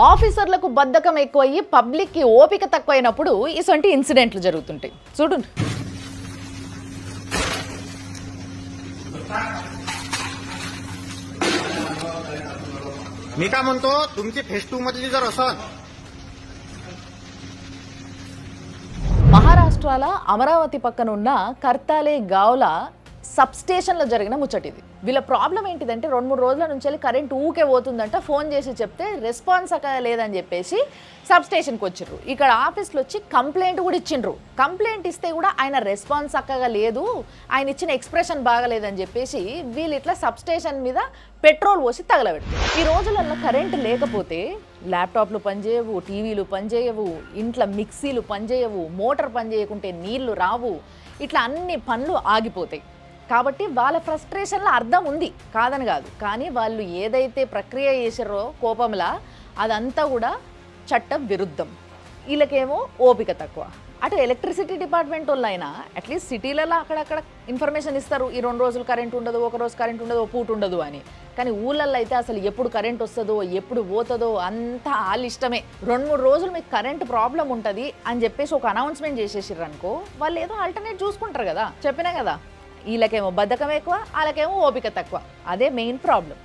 ఆఫీసర్లకు బద్ధకం ఎక్కువయ్యి పబ్లిక్కి ఓపిక తక్కువైనప్పుడు ఇటువంటి ఇన్సిడెంట్లు జరుగుతుంటాయి. చూడండి. मी काय म्हणतो तुमची फेस टू मधली जर असन మహారాష్ట్రలో అమరావతి పక్కన ఉన్న కర్తాలే గావ్ల సబ్ స్టేషన్లో జరిగిన ముచ్చటిది. వీళ్ళ ప్రాబ్లం ఏంటిదంటే 2-3 రోజుల నుంచి కరెంట్ ఊకే పోతుందంట. ఫోన్ చేసి చెప్తే రెస్పాన్స్ లేదని చెప్పేసి సబ్ స్టేషన్కి వచ్చిర్రు. ఇక్కడ ఆఫీస్లో వచ్చి కంప్లైంట్ కూడా ఇచ్చిండ్రు. కంప్లైంట్ ఇస్తే కూడా ఆయన రెస్పాన్స్ చక్కగా లేదు, ఆయన ఇచ్చిన ఎక్స్ప్రెషన్ బాగలేదని చెప్పేసి వీళ్ళు ఇట్లా సబ్ స్టేషన్ మీద పెట్రోల్ పోసి తగలబెట్టారు. ఈ రోజులలో కరెంట్ లేకపోతే ల్యాప్టాప్లు పనిచేయవు, టీవీలు పనిచేయవు, ఇంట్లో మిక్సీలు పనిచేయవు, మోటార్ పనిచేయకుంటే నీళ్లు రావు, ఇట్లా అన్ని పనులు ఆగిపోతాయి. కాబట్టి వాళ్ళ ఫ్రస్ట్రేషన్లో అర్థం ఉంది, కాదని కాదు. కానీ వాళ్ళు ఏదైతే ప్రక్రియ చేసారో కోపంలా అదంతా కూడా చట్టం విరుద్ధం. వీళ్ళకేమో ఓపిక తక్కువ. అటు ఎలక్ట్రిసిటీ డిపార్ట్మెంట్ వాళ్ళు అయినా అట్లీస్ట్ సిటీలలో అక్కడక్కడ ఇన్ఫర్మేషన్ ఇస్తారు, ఈ 2 రోజులు కరెంట్ ఉండదు, ఒక రోజు కరెంట్ ఉండదు, ఒక పూట ఉండదు అని. కానీ ఊళ్ళల్లో అయితే అసలు ఎప్పుడు కరెంట్ వస్తుందో ఎప్పుడు పోతుందో అంతా వాళ్ళ ఇష్టమే. 2-3 రోజులు మీకు కరెంట్ ప్రాబ్లం ఉంటుంది అని చెప్పేసి ఒక అనౌన్స్మెంట్ చేసేసారు అనుకో, వాళ్ళు ఏదో ఆల్టర్నేట్ చూసుకుంటారు కదా. చెప్పినా కదా, వీళ్ళకేమో బద్ధకం ఎక్కువ, వాళ్ళకేమో ఓపిక తక్కువ. అదే మెయిన్ ప్రాబ్లం.